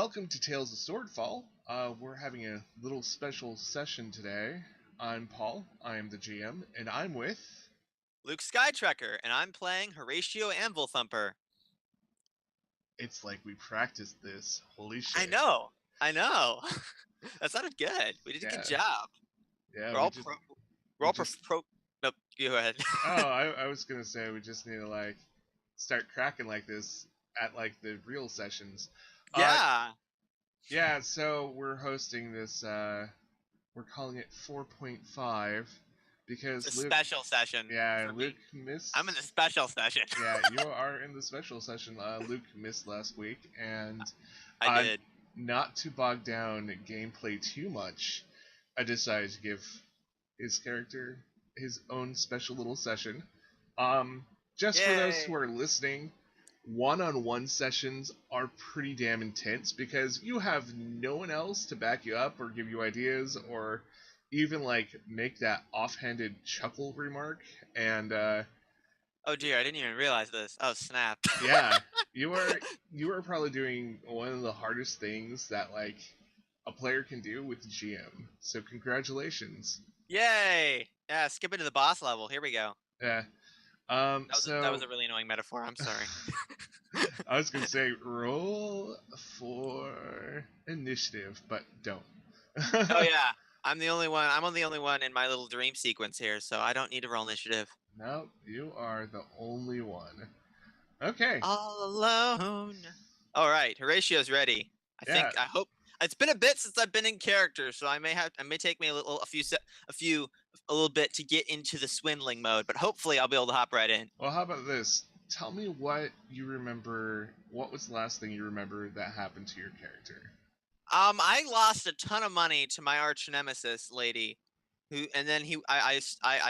Welcome to Tales of Swordfall. We're having a little special session today. I'm Paul, I am the GM, and I'm with... Luke Skytrekker, and I'm playing Horatio Anvil Thumper. It's like we practiced this. Holy shit. I know. That sounded good. We did a good job. Yeah, We're all pro. Nope, you go ahead. I was gonna say we just need to start cracking like this at the real sessions. Yeah. Yeah, so we're hosting this. We're calling it 4.5 because It's a Luke, special session. yeah, for Luke me. missed. I'm in the special session. Yeah, you are in the special session. Luke missed last week, and I did. not to bog down gameplay too much, I decided to give his character his own special little session. Just for those who are listening, one-on-one sessions are pretty damn intense because you have no one else to back you up or give you ideas or even make that offhanded chuckle remark. And oh dear, I didn't even realize this. Oh snap. yeah, you are probably doing one of the hardest things that a player can do with the GM. So congratulations. Yay! Yeah, skip into the boss level. Here we go. Yeah. That was a really annoying metaphor. I'm sorry. I was gonna say roll for initiative, but don't. Oh yeah, I'm the only one. I'm the only one in my little dream sequence here, so I don't need to roll initiative. No, you are the only one. Okay. All alone. All right, Horatio's ready. I hope. It's been a bit since I've been in character, so it may take me a little bit to get into the swindling mode, but hopefully I'll be able to hop right in. Well, how about this? Tell me what you remember. What was the last thing you remember that happened to your character? I lost a ton of money to my arch nemesis lady, and then I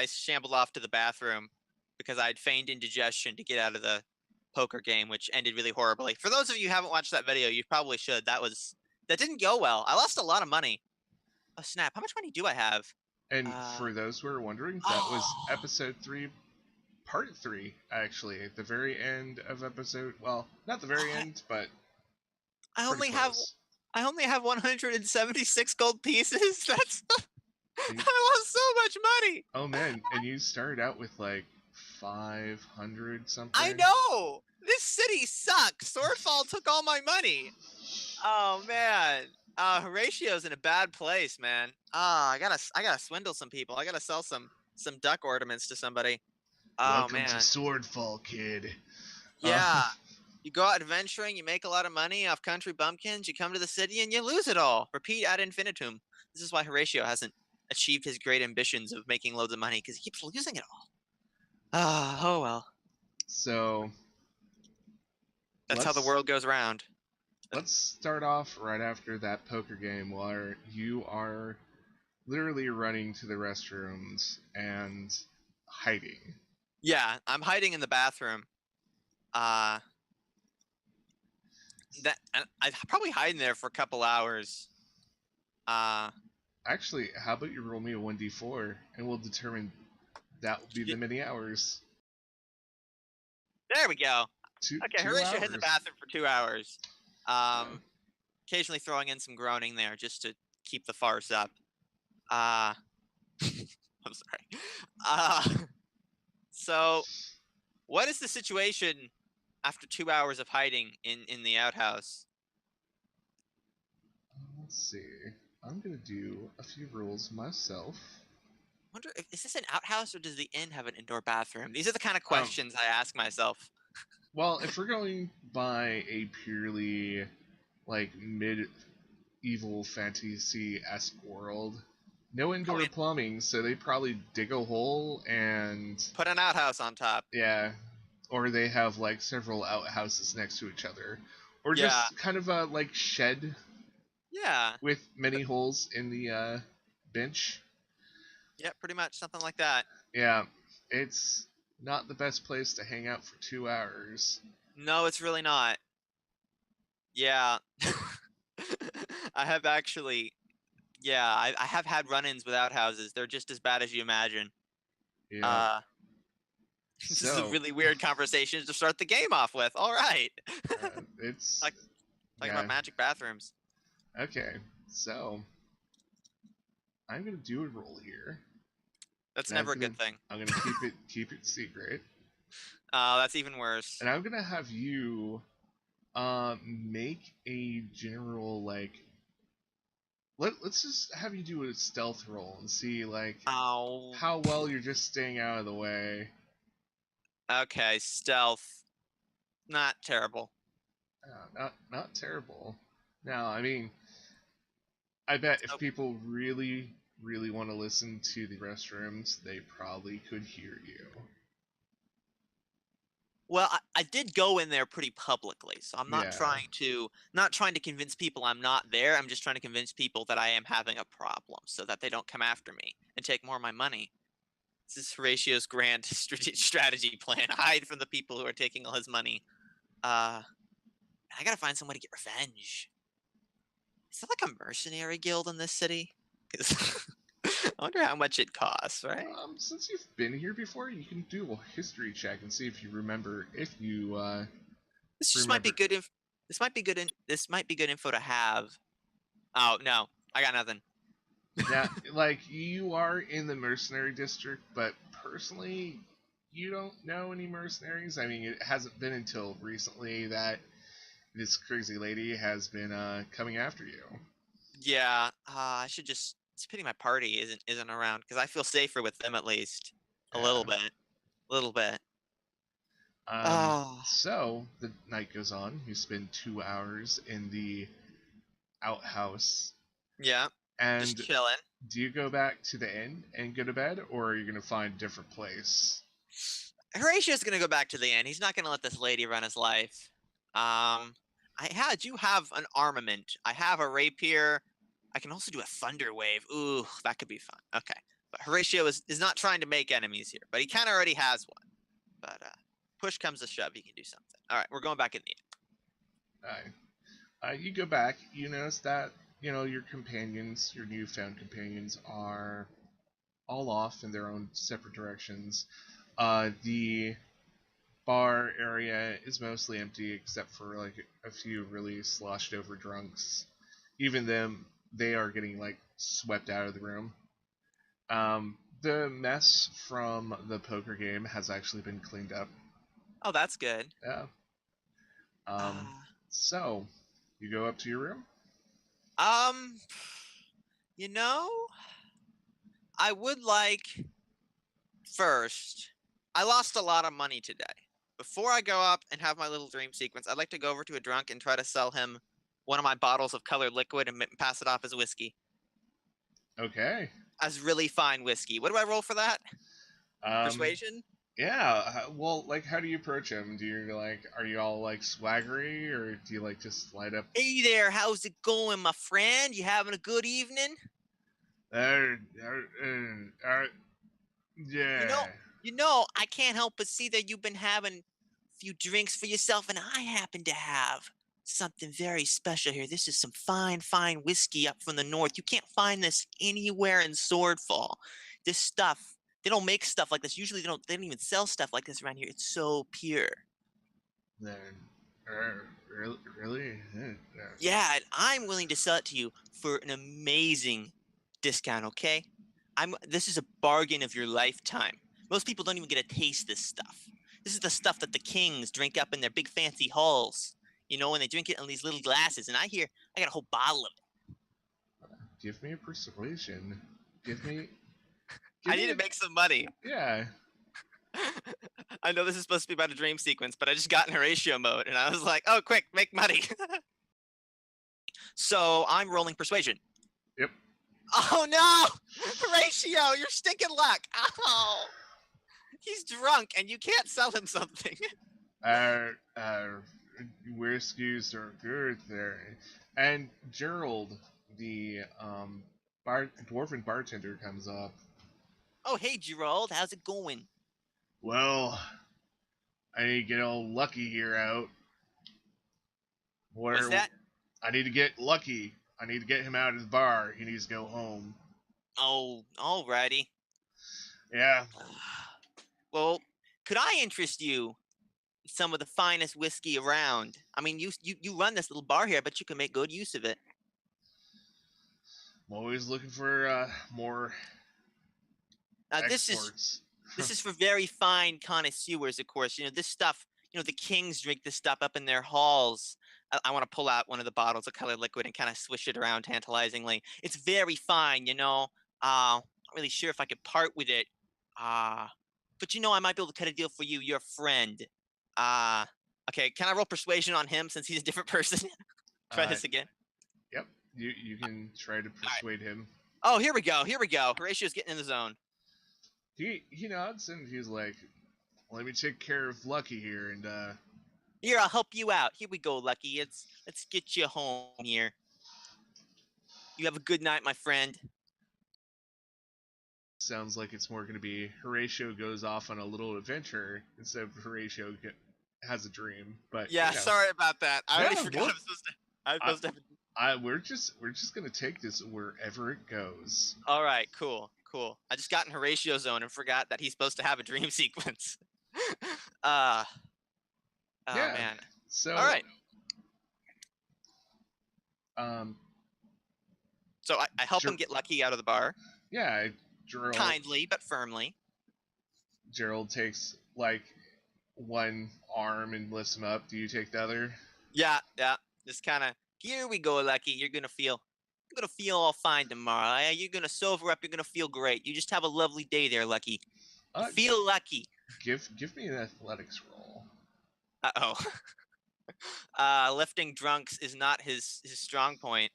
shambled off to the bathroom because I'd feigned indigestion to get out of the poker game, which ended really horribly. For those of you who haven't watched that video, you probably should. That didn't go well. I lost a lot of money. Oh snap! How much money do I have? And for those who are wondering, that was episode 3, part 3, actually, at the very end of episode. Well, not the very end, but I only have 176 gold pieces. That's I lost so much money. Oh man, and you started out with 500 something. I know. This city sucks. Swordfall took all my money. Oh man. Horatio's in a bad place, man. I gotta swindle some people. I gotta sell some duck ornaments to somebody. Oh Welcome to Swordfall, kid. Yeah. You go out adventuring, you make a lot of money off country bumpkins, you come to the city and you lose it all. Repeat ad infinitum. This is why Horatio hasn't achieved his great ambitions of making loads of money, because he keeps losing it all. Oh well. So that's how the world goes around. Let's start off right after that poker game where you are literally running to the restrooms and hiding. Yeah, I'm hiding in the bathroom. I'm probably hiding there for a couple hours. Actually, how about you roll me a 1d4 and we'll determine that will be the many hours. There we go. Okay, Horatio hit the bathroom for 2 hours. Occasionally throwing in some groaning there just to keep the farce up. I'm sorry. So, what is the situation after 2 hours of hiding in the outhouse? Let's see. I'm gonna do a few rules myself. Wonder is this an outhouse or does the inn have an indoor bathroom? These are the kind of questions I ask myself. Well, if we're going by a purely medieval fantasy-esque world, no indoor plumbing, so they probably dig a hole and put an outhouse on top. Yeah, or they have several outhouses next to each other, or just kind of a shed. Yeah. With many holes in the bench. Yeah, pretty much something like that. Yeah, it's not the best place to hang out for 2 hours. No, it's really not. Yeah. I have actually... Yeah, I have had run-ins with outhouses. They're just as bad as you imagine. Yeah. This is a really weird conversation to start the game off with. All right. It's Talking about magic bathrooms. Okay, so I'm gonna do a roll here. That's never a good thing. I'm gonna keep it secret. That's even worse. And I'm gonna have you make a general let's just have you do a stealth roll and see how well you're just staying out of the way. Okay, stealth. Not terrible. Not terrible. Now, I mean, I bet if people really want to listen to the restrooms, they probably could hear you. Well, I did go in there pretty publicly, so I'm not trying to convince people I'm not there. I'm just trying to convince people that I am having a problem, so that they don't come after me and take more of my money. This is Horatio's grand strategy plan: hide from the people who are taking all his money. I gotta find some way to get revenge. Is there like a mercenary guild in this city? I wonder how much it costs, right? Since you've been here before, you can do a history check and see if you remember. If you this just might be good. This might be good. This might be good info to have. Oh no, I got nothing. Now, you are in the mercenary district, but personally, you don't know any mercenaries. I mean, it hasn't been until recently that this crazy lady has been coming after you. Yeah, I should just. It's a pity my party isn't around, because I feel safer with them at least. A little bit. So the night goes on. You spend 2 hours in the outhouse. Yeah. And just chilling. Do you go back to the inn and go to bed, or are you gonna find a different place? Horatio's gonna go back to the inn. He's not gonna let this lady run his life. I do have an armament. I have a rapier. I can also do a thunder wave. Ooh, that could be fun. Okay. But Horatio is not trying to make enemies here, but he kind of already has one. But push comes to shove, he can do something. All right, we're going back in the inn. All right. You go back. You notice that your companions, your newfound companions, are all off in their own separate directions. The bar area is mostly empty except for a few really sloshed over drunks. Even them, they are getting swept out of the room. The mess from the poker game has actually been cleaned up. Oh, that's good. Yeah. So you go up to your room? I would first, I lost a lot of money today. Before I go up and have my little dream sequence, I'd like to go over to a drunk and try to sell him one of my bottles of colored liquid and pass it off as whiskey. Okay. As really fine whiskey. What do I roll for that? Persuasion? Yeah. Well, how do you approach him? Do you are you all swaggery, or do you just light up? Hey there, how's it going, my friend? You having a good evening? Yeah. I can't help but see that you've been having a few drinks for yourself, and I happen to have something very special here. This is some fine whiskey up from the north. You can't find this anywhere in Swordfall. This stuff, they don't make stuff like this. Usually they don't even sell stuff like this around here. It's so pure. Really? Yeah, and I'm willing to sell it to you for an amazing discount, okay? This is a bargain of your lifetime. Most people don't even get to taste this stuff. This is the stuff that the kings drink up in their big fancy halls. And they drink it in these little glasses. And I got a whole bottle of it. Give me a persuasion. I need to make some money. Yeah. I know this is supposed to be about a dream sequence, but I just got in Horatio mode, and I was like, oh, quick, make money. So I'm rolling persuasion. Yep. Oh, no! Horatio, you're stinking luck. Oh. He's drunk, and you can't sell him something. Whiskeys are good there. And Gerald, the dwarven bartender, comes up. Oh, hey, Gerald, how's it going? Well, I need to get all lucky here out. What's that? I need to get lucky. I need to get him out of the bar. He needs to go home. Oh, alrighty. Yeah. Well, could I interest you some of the finest whiskey around. I mean, you run this little bar here. I bet you can make good use of it. I'm always looking for more Now, exports. this is for very fine connoisseurs, of course. This stuff. The kings drink this stuff up in their halls. I want to pull out one of the bottles of colored liquid and kind of swish it around tantalizingly. It's very fine. Not really sure if I could part with it. But I might be able to cut a deal for you, your friend. Okay. Can I roll persuasion on him since he's a different person? Try this again. Yep. You can try to persuade him. Oh, here we go. Horatio's getting in the zone. He nods and he's like, "Let me take care of Lucky here, and here, I'll help you out. Here we go, Lucky. Let's get you home here. You have a good night, my friend." Sounds like it's more going to be Horatio goes off on a little adventure instead of Horatio has a dream. But yeah, sorry about that. I already forgot I was supposed to have. We're just gonna take this wherever it goes. All right, cool. I just got in Horatio's zone and forgot that he's supposed to have a dream sequence. Oh man. So all right. So I help him get Lucky out of the bar. Yeah, Gerald. Kindly but firmly. Gerald takes like one arm and lifts him up. Do you take the other? Yeah. Just kind of. Here we go, Lucky. You're gonna feel all fine tomorrow. You're gonna sober up. You're gonna feel great. You just have a lovely day there, Lucky. Feel lucky. Give me an athletics roll. Lifting drunks is not his strong point.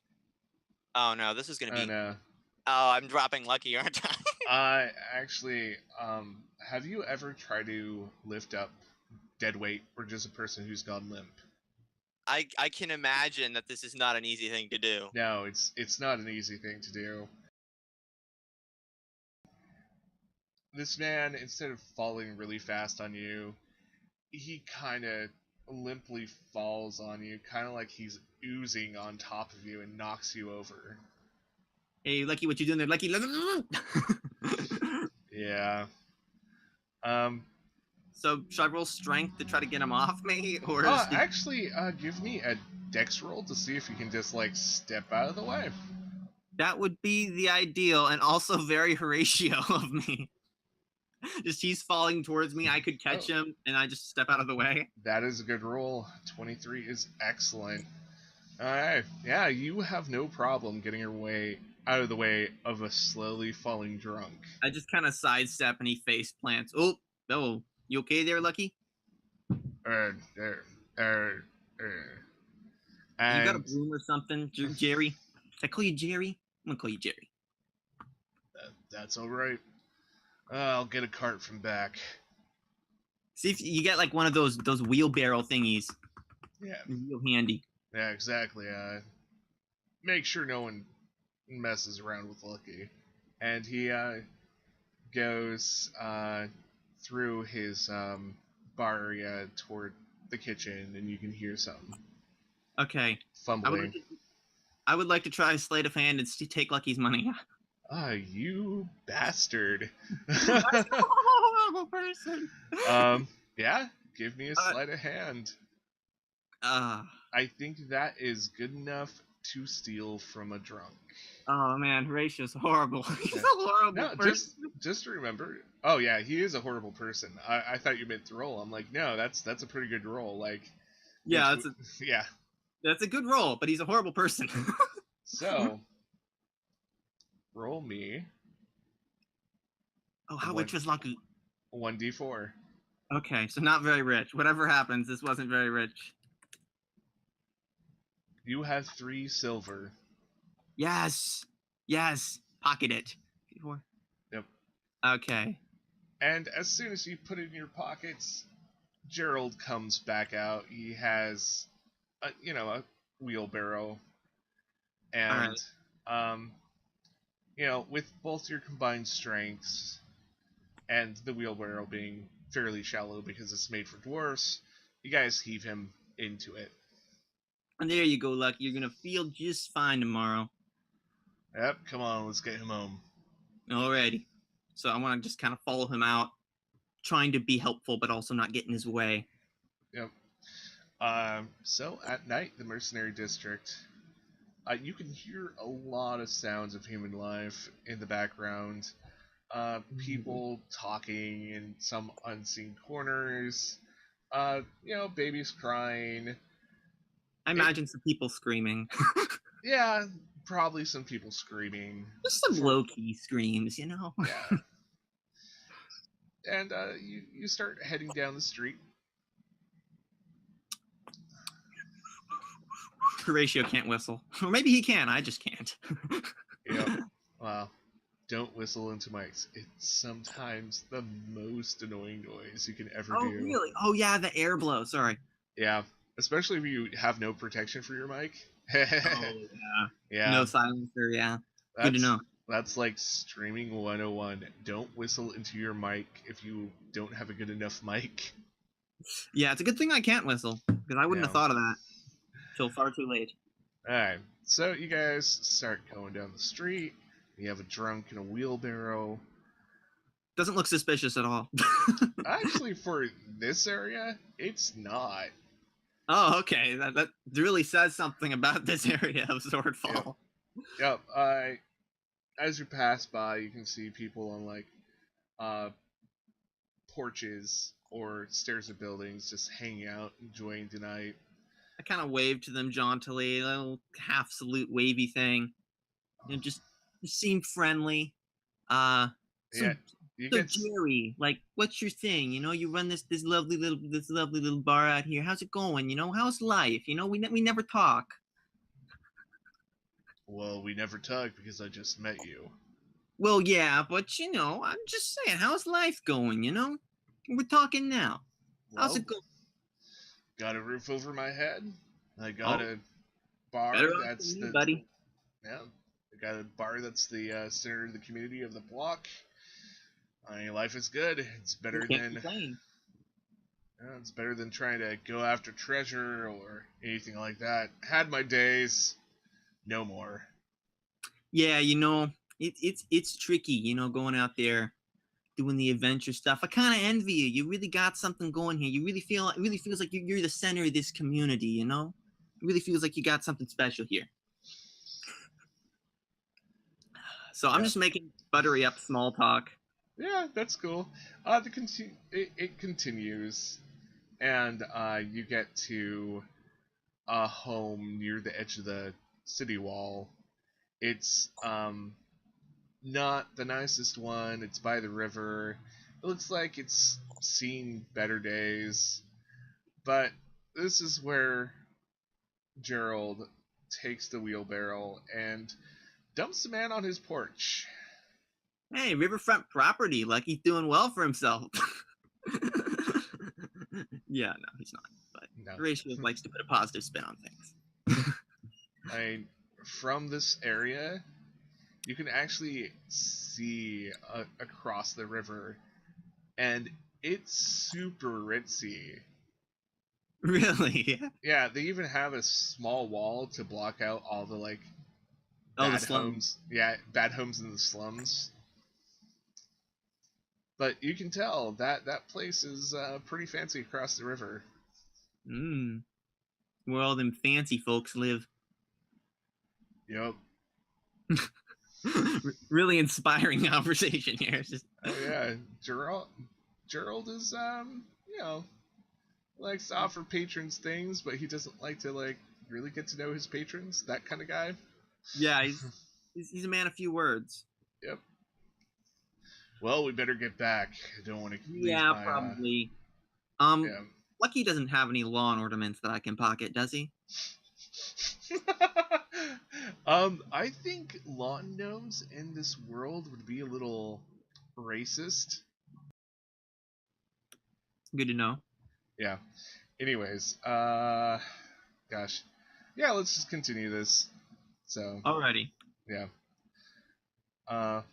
Oh no, this is gonna be. No. Oh, I'm dropping Lucky, aren't I? Actually, have you ever tried to lift up dead weight or just a person who's gone limp? I can imagine that this is not an easy thing to do. No, it's not an easy thing to do. This man, instead of falling really fast on you, he kind of limply falls on you, kind of like he's oozing on top of you and knocks you over. Hey, Lucky, what you doing there, Lucky? Yeah. So should I roll strength to try to get him off me, or? Actually, give me a dex roll to see if you can just like step out of the way. That would be the ideal, and also very Horatio of me. Just he's falling towards me, I could catch him, and I just step out of the way. That is a good roll. 23 is excellent. Alright, yeah, you have no problem getting your way out of the way of a slowly falling drunk. I just kind of sidestep and he face plants. Oh, you okay there, Lucky? And you got a broom or something, Jerry? Can I call you Jerry? I'm gonna call you Jerry. That's all right. I'll get a cart from back. See if you get like one of those wheelbarrow thingies. Yeah. Real handy. Yeah, exactly. Make sure no one messes around with Lucky. And he goes through his bar area toward the kitchen, and you can hear some okay fumbling. I would like to try a sleight of hand and take Lucky's money. You bastard. Horrible person. Yeah, give me a sleight of hand. I think that is good enough to steal from a drunk. Oh man, Horatio's horrible. He's a horrible person. Just remember. Oh yeah, he is a horrible person. I thought you meant to roll. I'm like, no, that's a pretty good roll. Like, yeah, that's a good roll, but he's a horrible person. So, roll me. Oh, how rich was Lucky? 1d4. Okay, so not very rich. Whatever happens, this wasn't very rich. You have 3 silver. Yes. Pocket it. 4. Yep. Okay. And as soon as you put it in your pockets, Gerald comes back out. He has, a wheelbarrow, and with both your combined strengths and the wheelbarrow being fairly shallow because it's made for dwarfs, you guys heave him into it. And there you go, Lucky. You're gonna feel just fine tomorrow. Yep, come on, let's get him home. Alrighty. So I want to just kind of follow him out, trying to be helpful, but also not get in his way. Yep. So at night, the mercenary district, you can hear a lot of sounds of human life in the background. People talking in some unseen corners. Babies crying. I imagine some people screaming. Yeah, probably some people screaming. Just some low-key screams, you know? Yeah. And you start heading down the street. Horatio can't whistle. Or maybe he can, I just can't. Yep. Wow. Don't whistle into mics. It's sometimes the most annoying noise you can ever do. Oh, really? Oh, yeah, the air blow. Sorry. Yeah. Especially if you have no protection for your mic. Oh, yeah. Yeah. No silencer, yeah. Good to know. That's like streaming 101. Don't whistle into your mic if you don't have a good enough mic. Yeah, it's a good thing I can't whistle, because I wouldn't have thought of that till far too late. Alright, so you guys start going down the street. You have a drunk in a wheelbarrow. Doesn't look suspicious at all. Actually, for this area, it's not. Oh, okay. That really says something about this area of Swordfall. Yep. As you pass by, you can see people on like porches or stairs of buildings just hanging out, enjoying the night. I kind of wave to them jauntily, a little half salute wavy thing. You know, just seem friendly. So Jerry, like, what's your thing? You know, you run this lovely little bar out here. How's it going? You know, how's life? You know, we never talk. Well, we never talk because I just met you. Well, yeah, but you know, I'm just saying, how's life going? You know, we're talking now. Well, how's it going? Got a roof over my head. I got a bar that's the buddy. Yeah, I got a bar that's the center of the community of the block. I mean, life is good. It's better than it's better than trying to go after treasure or anything like that. Had my days, no more. Yeah, you know, it's tricky, you know, going out there doing the adventure stuff. I kind of envy you. You really got something going here. You really it really feels like you're the center of this community, you know? It really feels like you got something special here. So I'm just making buttery up small talk. Yeah, that's cool. It continues, and you get to a home near the edge of the city wall. It's not the nicest one. It's by the river. It looks like it's seen better days, but this is where Gerald takes the wheelbarrow and dumps the man on his porch. Hey, riverfront property, like he's doing well for himself. Yeah, no, he's not. But Horatio likes to put a positive spin on things. I mean, from this area, you can actually see across the river, and it's super ritzy. Really? Yeah, they even have a small wall to block out all the like bad homes. Yeah, bad homes in the slums. But you can tell that place is pretty fancy across the river. Where all them fancy folks live. Yep. Really inspiring conversation here. It's just... Oh yeah, Gerald is you know, likes to offer patrons things, but he doesn't like to like really get to know his patrons. That kind of guy. Yeah, he's a man of few words. Yep. Well, we better get back. I don't want to. Yeah, probably. Yeah. Lucky doesn't have any lawn ornaments that I can pocket, does he? I think lawn gnomes in this world would be a little racist. Good to know. Yeah. Anyways, gosh. Yeah, let's just continue this. So. Alrighty. Yeah.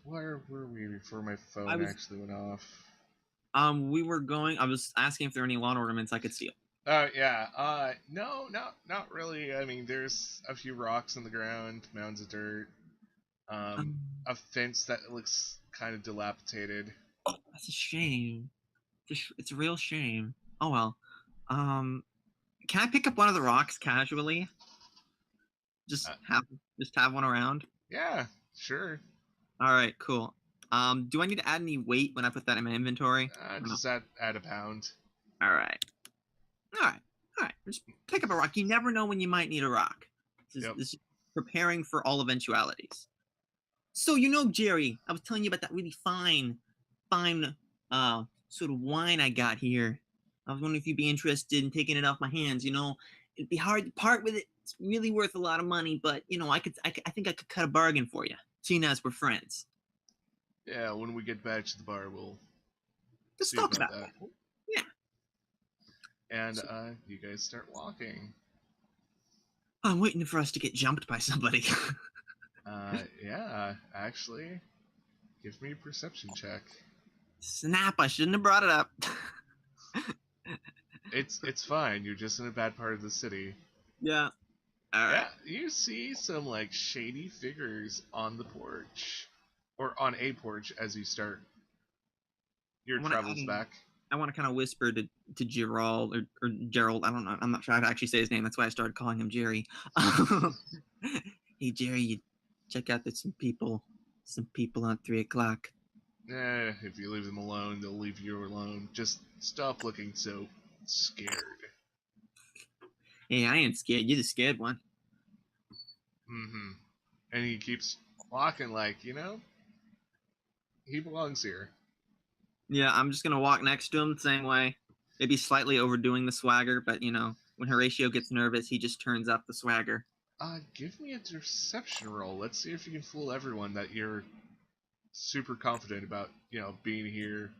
Where were we before my phone actually went off? We were going. I was asking if there are any lawn ornaments I could steal. Yeah. No, not really. I mean, there's a few rocks on the ground, mounds of dirt, a fence that looks kind of dilapidated. Oh, that's a shame. It's a real shame. Oh well. Can I pick up one of the rocks casually? Just have one around. Yeah, sure. All right, cool. Do I need to add any weight when I put that in my inventory? Just add a pound. All right. Just pick up a rock. You never know when you might need a rock. This is preparing for all eventualities. So Jerry, I was telling you about that really fine sort of wine I got here. I was wondering if you'd be interested in taking it off my hands. It'd be hard to part with it. It's really worth a lot of money, but I think I could cut a bargain for you, seeing as we're friends. Yeah, when we get back to the bar, we'll just talk about that. Yeah. And you guys start walking. I'm waiting for us to get jumped by somebody. Yeah, actually, give me a perception check. Snap! I shouldn't have brought it up. It's fine. You're just in a bad part of the city. Yeah. All right. Yeah, you see some like shady figures on the porch, or on a porch as you start your travels back. I want to kind of whisper to Gerald or Gerald. I don't know. I'm not sure how to actually say his name. That's why I started calling him Jerry. Hey Jerry, you check out that some people on 3 o'clock. If you leave them alone, they'll leave you alone. Just stop looking so scared. Hey, I ain't scared. You're the scared one. Mm-hmm. And he keeps walking like, he belongs here. Yeah, I'm just gonna walk next to him the same way. Maybe slightly overdoing the swagger, but when Horatio gets nervous, he just turns up the swagger. Give me a deception roll. Let's see if you can fool everyone that you're super confident about, being here.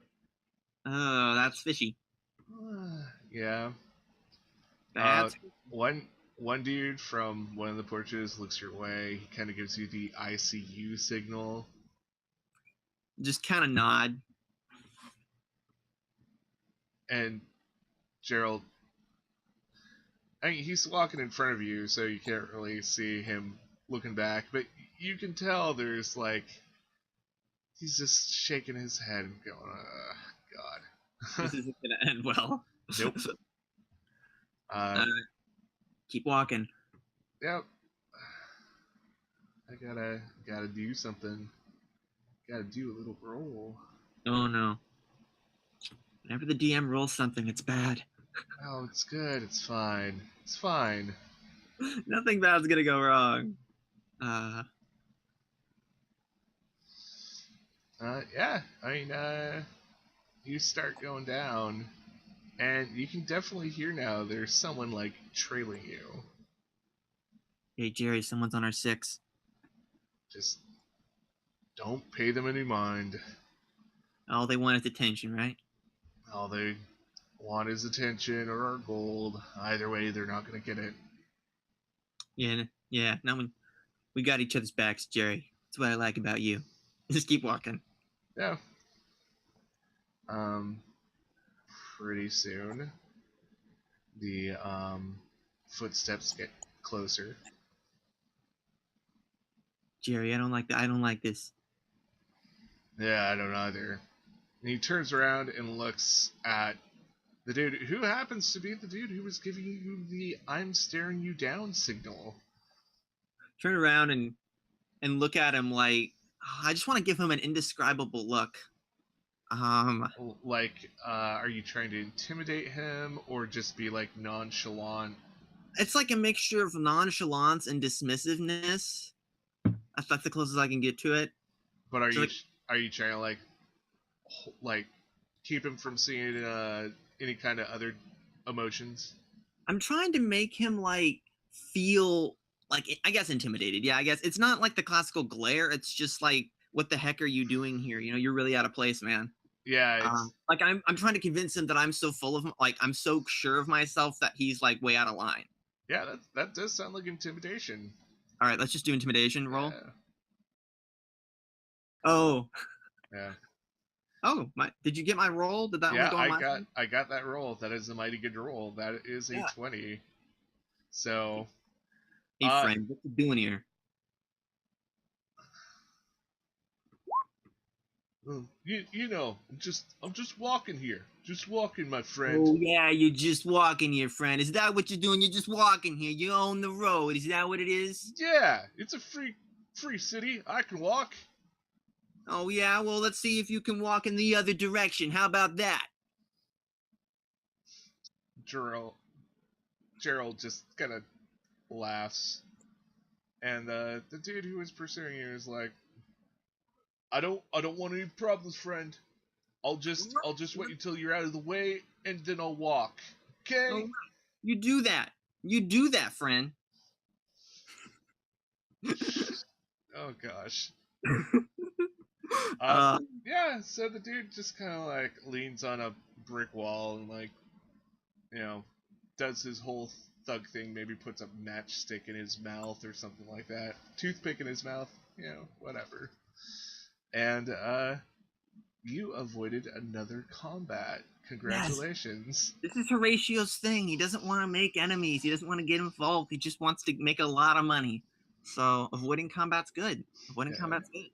Oh, that's fishy. Yeah. That's one dude from one of the porches looks your way. He kind of gives you the ICU signal. Just kind of nod. And Gerald, he's walking in front of you, so you can't really see him looking back, but you can tell there's he's just shaking his head and going, God. This isn't gonna end well. Nope. Keep walking. Yep. I gotta do something. Gotta do a little roll. Oh no. Whenever the DM rolls something, it's bad. Oh, it's good. It's fine. It's fine. Nothing bad's gonna go wrong. Yeah. You start going down, and you can definitely hear now there's someone, trailing you. Hey, Jerry, someone's on our 6. Just don't pay them any mind. All they want is attention, right? All they want is attention or our gold. Either way, they're not going to get it. Yeah. Now we got each other's backs, Jerry. That's what I like about you. Just keep walking. Yeah. Pretty soon, the footsteps get closer. Jerry, I don't like this. Yeah, I don't either. And he turns around and looks at the dude who happens to be the dude who was giving you the "I'm staring you down" signal. Turn around and look at him like, I just want to give him an indescribable look. Are you trying to intimidate him or just be nonchalant? It's like a mixture of nonchalance and dismissiveness. That's the closest I can get to it. But are you trying to keep him from seeing any kind of other emotions? I'm trying to make him feel I guess intimidated. Yeah, I guess it's not like the classical glare. It's just what the heck are you doing here? You're really out of place, man. Yeah. I'm trying to convince him that I'm so full of I'm so sure of myself that he's way out of line. Yeah, that does sound like intimidation. All right, let's just do intimidation roll. Yeah. Oh. Yeah. Oh, did you get my roll? Did that only go on my side? I got that roll. That is a mighty good roll. That is a 20. So. Hey, friend, what you doing here? You know, I'm just walking here. Just walking, my friend. Oh, yeah, you're just walking here, friend. Is that what you're doing? You're just walking here. You own the road. Is that what it is? Yeah, it's a free city. I can walk. Oh, yeah? Well, let's see if you can walk in the other direction. How about that? Gerald just kind of laughs. And the dude who was pursuing you is like, I don't want any problems, friend. I'll just wait until you're out of the way, and then I'll walk. Okay? Oh, you do that. You do that, friend. Oh gosh. Uh, Yeah. So the dude just kind of like leans on a brick wall and like, you know, does his whole thug thing. Maybe puts a matchstick in his mouth or something like that. Toothpick in his mouth. You know, whatever. And you avoided another combat. Congratulations. Yes. This is Horatio's thing. He doesn't want to make enemies. He doesn't want to get involved. He just wants to make a lot of money. So avoiding combat's good. Combat's good.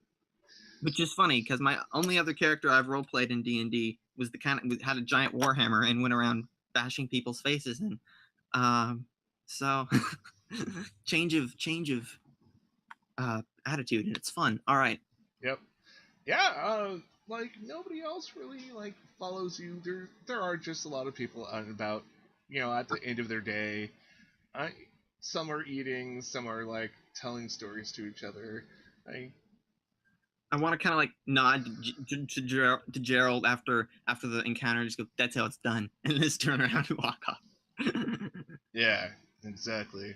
Which is funny because my only other character I've role played in D&D was the kind of had a giant warhammer and went around bashing people's faces in. So change of attitude, and it's fun. All right. Yep. Yeah. Like nobody else really like follows you. There are just a lot of people out and about. You know, at the end of their day, some are eating, some are like telling stories to each other. I want to kind of like nod to Gerald after the encounter, and just go, "That's how it's done," and just turn around and walk off. Yeah, exactly.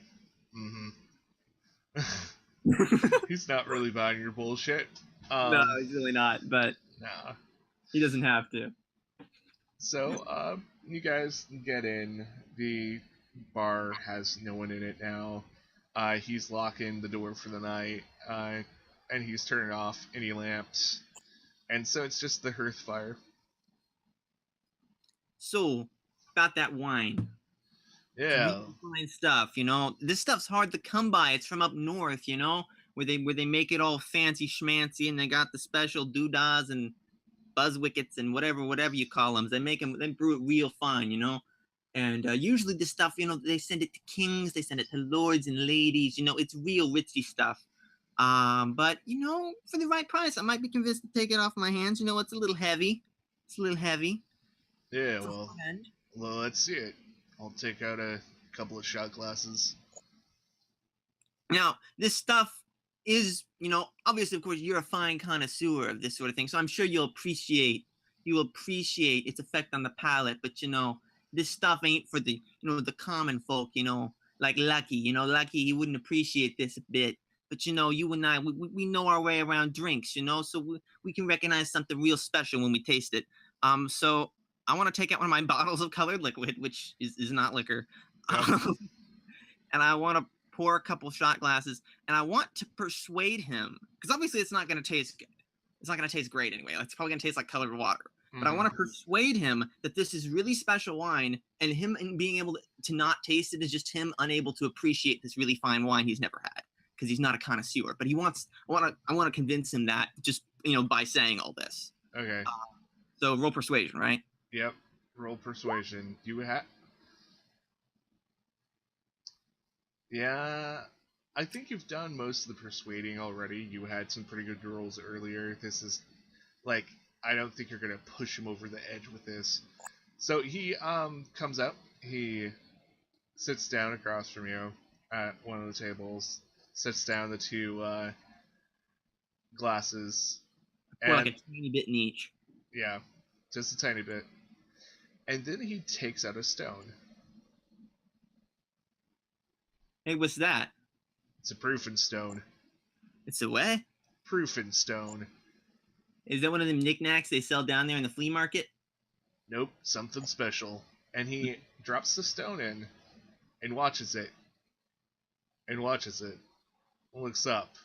He's not really buying your bullshit. No, he's really not, but nah. He doesn't have to. So, you guys get in. The bar has no one in it now. He's locking the door for the night, and he's turning off any lamps. And so it's just the hearth fire. So, about that wine. Yeah. Really fine stuff, you know. This stuff's hard to come by. It's from up north, you know, where they make it all fancy schmancy, and they got the special doodahs and buzzwickets and whatever you call them. They brew it real fine, you know. And usually this stuff, you know, they send it to kings, they send it to lords and ladies, you know, it's real ritzy stuff. But you know, for the right price, I might be convinced to take it off my hands. You know, it's a little heavy. Yeah, well, let's see it. I'll take out a couple of shot glasses. Now, this stuff is, you know, obviously, of course, you're a fine connoisseur of this sort of thing, so I'm sure you'll appreciate its effect on the palate. But you know, this stuff ain't for the, you know, the common folk. You know, like Lucky. You know, Lucky, he wouldn't appreciate this a bit. But you know, you and I, we know our way around drinks. You know, so we can recognize something real special when we taste it. So I want to take out one of my bottles of colored liquid, which is not liquor, Yep. and I want to pour a couple shot glasses, and I want to persuade him, because obviously it's not going to taste good. It's not going to taste great anyway. It's probably going to taste like colored water. Mm-hmm. But I want to persuade him that this is really special wine, and him being able to not taste it is just him unable to appreciate this really fine wine he's never had, because he's not a connoisseur. But I want to convince him that just, you know, by saying all this. Okay. So roll persuasion, right? Yep. Roll persuasion. You have. Yeah, I think you've done most of the persuading already. You had some pretty good rolls earlier. This is, like, I don't think you're gonna push him over the edge with this. So he comes up. He sits down across from you at one of the tables. Sets down the two glasses. And, like a tiny bit in each. Yeah, just a tiny bit. And then he takes out a stone. Hey, what's that? It's a proofing stone. It's a what? Proofing stone. Is that one of them knickknacks they sell down there in the flea market? Nope, something special. And he drops the stone in and watches it. And watches it. Looks up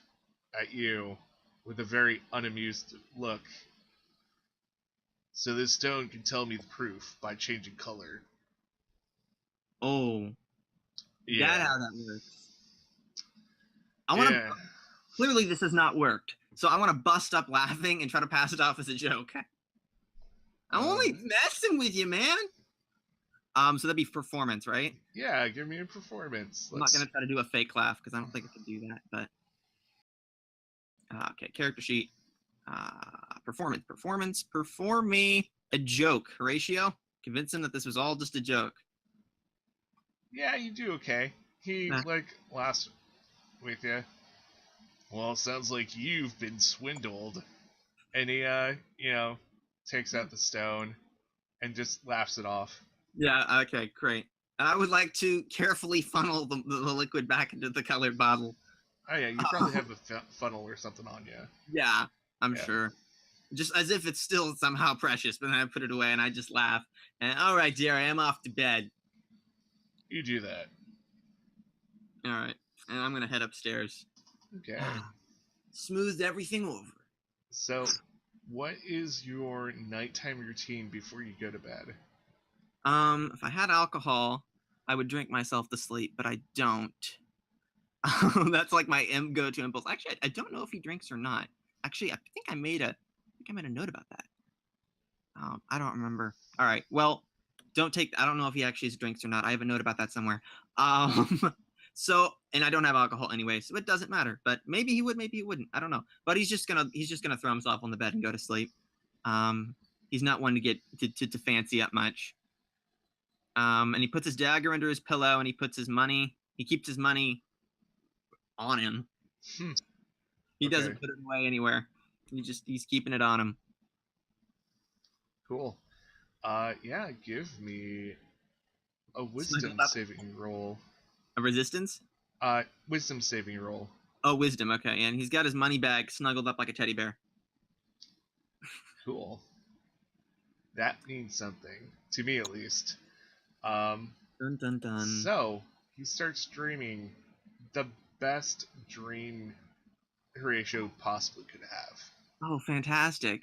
at you with a very unamused look. So this stone can tell me the proof by changing color. Oh. Yeah. That's how that works. I want to. Clearly, this has not worked, So I want to bust up laughing and try to pass it off as a joke. I'm only messing with you, man. So that'd be performance, right? Yeah, give me a performance. I'm not gonna try to do a fake laugh because I don't think I can do that. But okay, character sheet. Performance. Perform me a joke, Horatio. Convince him that this was all just a joke. Yeah, you do okay. He laughs with you. Well, sounds like you've been swindled. And he takes out the stone and just laughs it off. Yeah, okay, great. I would like to carefully funnel the liquid back into the colored bottle. Oh yeah, you probably have a funnel or something on you. Yeah, I'm sure. Just as if it's still somehow precious, but then I put it away and I just laugh. And all right, dear, I am off to bed. You do that. All right, and I'm gonna head upstairs. Okay. Smoothed everything over. So, what is your nighttime routine before you go to bed? If I had alcohol, I would drink myself to sleep, but I don't. That's like my go-to impulse. Actually, I don't know if he drinks or not. Actually, I think I made a note about that. I don't remember. All right. Well, I don't know if he actually drinks or not. I have a note about that somewhere. So, and I don't have alcohol anyway, so it doesn't matter. But maybe he would, maybe he wouldn't. I don't know. But he's just gonna throw himself on the bed and go to sleep. He's not one to get to fancy up much. And he puts his dagger under his pillow, and he keeps his money on him. He doesn't put it away anywhere. He's keeping it on him. Cool. Yeah, give me a wisdom saving roll. A resistance? Wisdom saving roll. Oh, wisdom, okay. And he's got his money bag snuggled up like a teddy bear. Cool. That means something. To me, at least. Dun, dun, dun. So, he starts dreaming the best dream Horatio possibly could have. Oh, fantastic.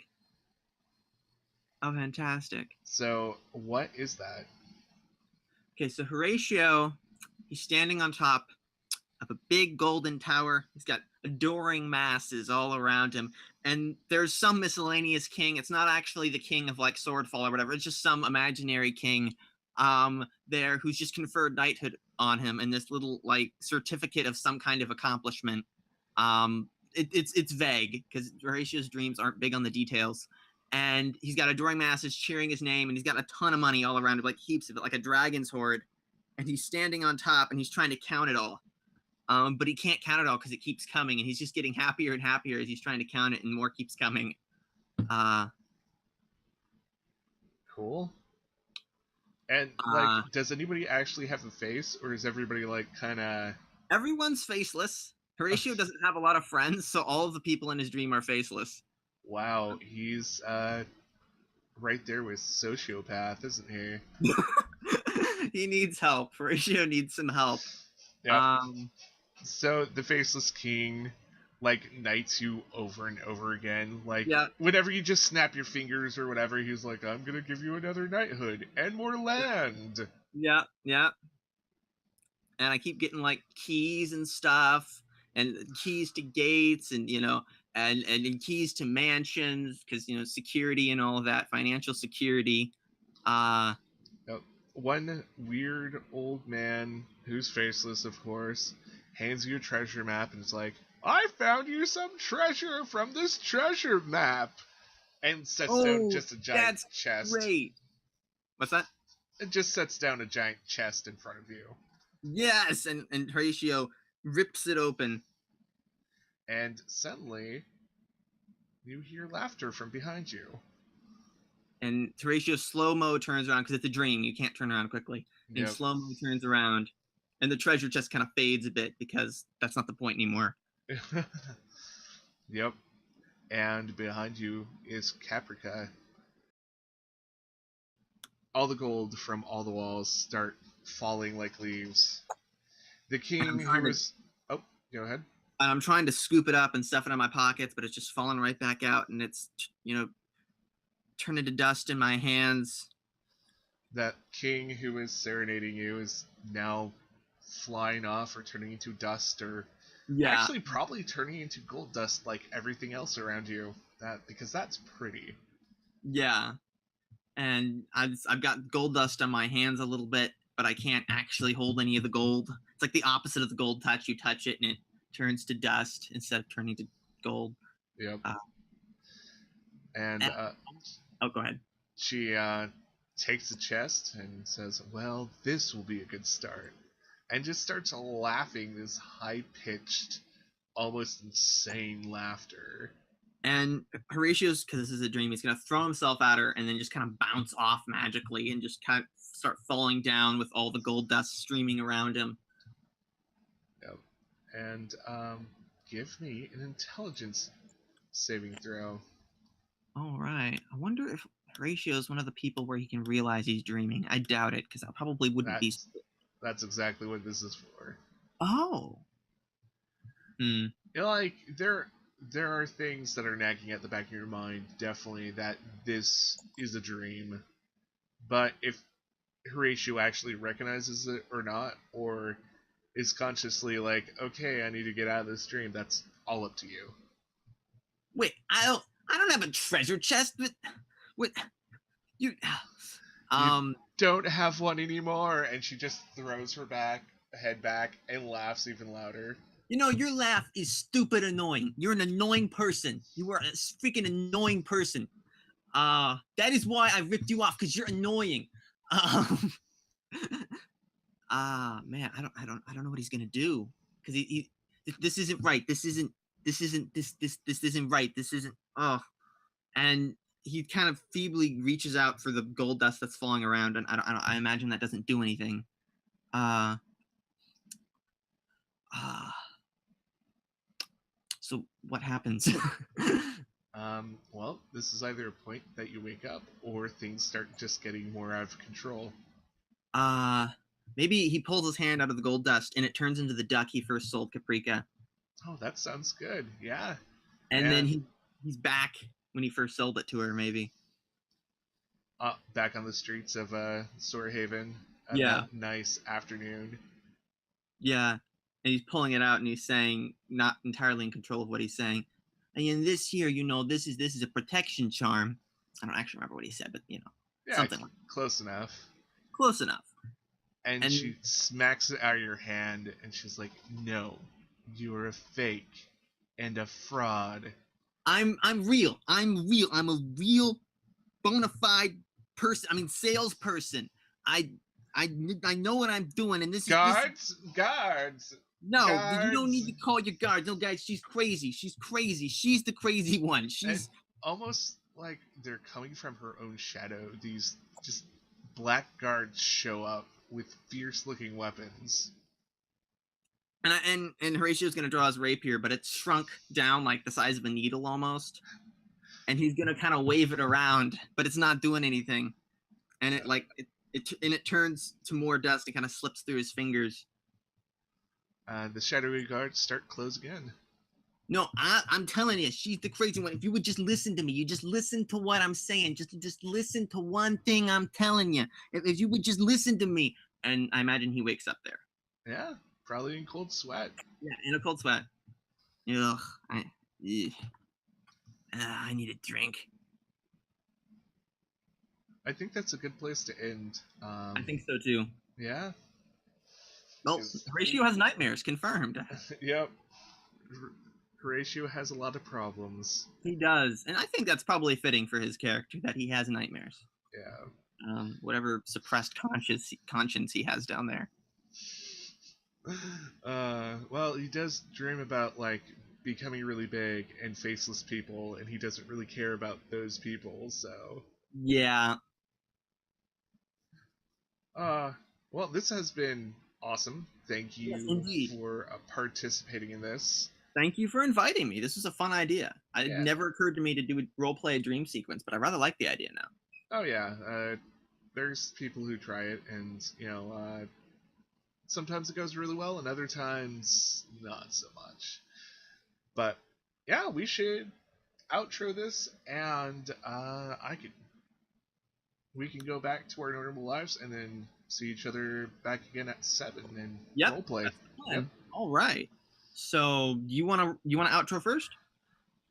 Oh, fantastic. So, what is that? Okay, so Horatio, he's standing on top of a big golden tower. He's got adoring masses all around him. And there's some miscellaneous king. It's not actually the king of like Swordfall or whatever. It's just some imaginary king there who's just conferred knighthood on him and this little like certificate of some kind of accomplishment. It's vague because Horatio's dreams aren't big on the details. And he's got adoring masses cheering his name, and he's got a ton of money all around him, like heaps of it, like a dragon's hoard. And he's standing on top, and he's trying to count it all. But he can't count it all because it keeps coming, and he's just getting happier and happier as he's trying to count it, and more keeps coming. Cool. And, like, does anybody actually have a face, or is everybody, like, kind of... Everyone's faceless. Horatio doesn't have a lot of friends, so all of the people in his dream are faceless. Wow, he's, right there with sociopath, isn't he? He needs help. Horatio needs some help. Yeah. So, the Faceless King, like, knights you over and over again. Like, whenever you just snap your fingers or whatever, he's like, I'm gonna give you another knighthood and more land. Yeah. And I keep getting, like, keys and stuff, and keys to gates, and, you know, and keys to mansions, because, you know, security and all of that, financial security. One weird old man, who's faceless, of course, hands you a treasure map and is like, I found you some treasure from this treasure map, and sets down just a giant chest. Great. What's that? It just sets down a giant chest in front of you. Yes, and Horatio rips it open. And suddenly, you hear laughter from behind you. And Horatio slow-mo turns around, because it's a dream. You can't turn around quickly. And slow-mo turns around. And the treasure chest kind of fades a bit, because that's not the point anymore. Yep. And behind you is Caprica. All the gold from all the walls start falling like leaves. The king who was... Oh, go ahead. I'm trying to scoop it up and stuff it in my pockets, but it's just falling right back out, and it's, you know, turning to dust in my hands. That king who is serenading you is now flying off or turning into dust or Yeah. Actually, probably turning into gold dust like everything else around you. Because that's pretty. Yeah. And I've got gold dust on my hands a little bit, but I can't actually hold any of the gold. It's like the opposite of the gold touch. You touch it and it turns to dust instead of turning to gold. Yep. Oh, go ahead. She takes the chest and says, "Well, this will be a good start," and just starts laughing this high-pitched, almost insane laughter. And Horatio's, because this is a dream, he's going to throw himself at her and then just kind of bounce off magically and just kind of start falling down with all the gold dust streaming around him. Yep. And give me an intelligence saving throw. All right. I wonder if Horatio is one of the people where he can realize he's dreaming. I doubt it, because I probably wouldn't be. That's exactly what this is for. Oh. Like, there are things that are nagging at the back of your mind, definitely, that this is a dream. But if Horatio actually recognizes it or not, or is consciously like, okay, I need to get out of this dream, that's all up to you. Wait, I don't have a treasure chest. What you don't have one anymore. And she just throws her head back and laughs even louder. You know, your laugh is stupid annoying. You're an annoying person. You are a freaking annoying person. That is why I ripped you off, because you're annoying. Man, I don't know what he's gonna do, because he this isn't right. This isn't right. This isn't. And he kind of feebly reaches out for the gold dust that's falling around, and I imagine that doesn't do anything. So what happens? Well, this is either a point that you wake up, or things start just getting more out of control. Maybe he pulls his hand out of the gold dust, and it turns into the duck he first sold Caprica. Oh, that sounds good. Yeah. And then he's back when he first sold it to her, maybe. Back on the streets of Storehaven. That nice afternoon. Yeah. And he's pulling it out, and he's saying, not entirely in control of what he's saying, and in this here, you know, this is a protection charm. I don't actually remember what he said, but you know, something like close enough. Close enough. And she smacks it out of your hand, and she's like, "No, you're a fake and a fraud." I'm real. I'm a real, bona fide person. I mean, salesperson. I know what I'm doing, and this guards. No, guards. You don't need to call your guards. No, guys, she's crazy. She's crazy. She's the crazy one. She's almost like they're coming from her own shadow. These just black guards show up with fierce-looking weapons. And Horatio's gonna draw his rapier, but it's shrunk down like the size of a needle almost. And he's gonna kind of wave it around, but it's not doing anything. And it turns to more dust and kind of slips through his fingers. The shadowy guards start close again. No, I'm telling you, she's the crazy one. If you would just listen to me, you just listen to what I'm saying. Just listen to one thing I'm telling you. If you would just listen to me. And I imagine he wakes up there. Yeah, probably in cold sweat. Yeah, in a cold sweat. Ugh, I need a drink. I think that's a good place to end. I think so too. Yeah. Well, Horatio has nightmares, confirmed. Yep. Horatio has a lot of problems. He does, and I think that's probably fitting for his character, that he has nightmares. Yeah. Whatever suppressed conscience he has down there. Well, he does dream about, like, becoming really big and faceless people, and he doesn't really care about those people, so... Yeah. Well, this has been awesome. Thank you for participating in this. Thank you for inviting me. This was a fun idea. It never occurred to me to do a roleplay a dream sequence, but I rather like the idea now. Oh, yeah. There's people who try it, and, you know, sometimes it goes really well, and other times not so much. But, yeah, we should outro this, and we can go back to our normal lives and then see each other back again at 7 and roleplay. Yep. All right. So you wanna outro first?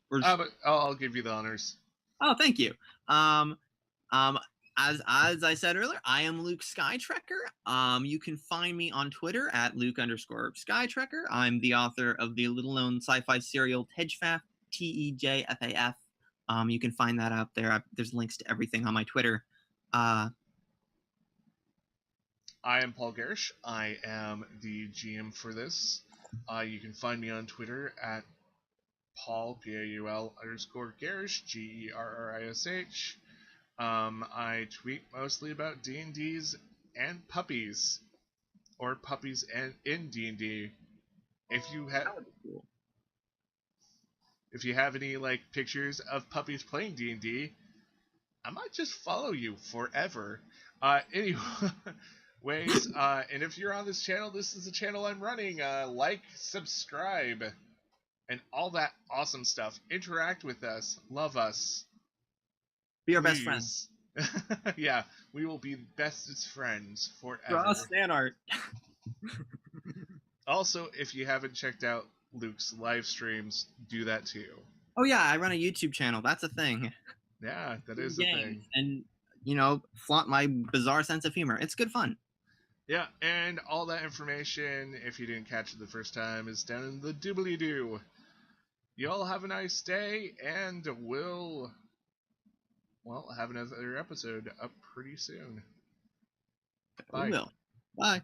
But I'll give you the honors. Oh, thank you. As I said earlier, I am Luke Skytrekker. You can find me on Twitter at Luke_Skytrekker. I'm the author of the little-known sci-fi serial Tejfaf, Tejfaf. You can find that out there. There's links to everything on my Twitter. I am Paul Garish. I am the GM for this. You can find me on Twitter at Paul, Paul_Garish, Gerrish. I tweet mostly about D&Ds and puppies, or puppies and in D&D. If you have any like pictures of puppies playing D&D, I might just follow you forever. Anyways, and if you're on this channel, this is the channel I'm running. Like, subscribe, and all that awesome stuff. Interact with us. Love us. Be our best friends. Yeah, we will be bestest friends forever. Draw fan art. Also, if you haven't checked out Luke's live streams, do that too. Oh yeah, I run a YouTube channel. That's a thing. Yeah, that is a thing. And, you know, flaunt my bizarre sense of humor. It's good fun. Yeah, and all that information, if you didn't catch it the first time, is down in the doobly-doo. You all have a nice day, and we'll have another episode up pretty soon. Bye. We will. Bye.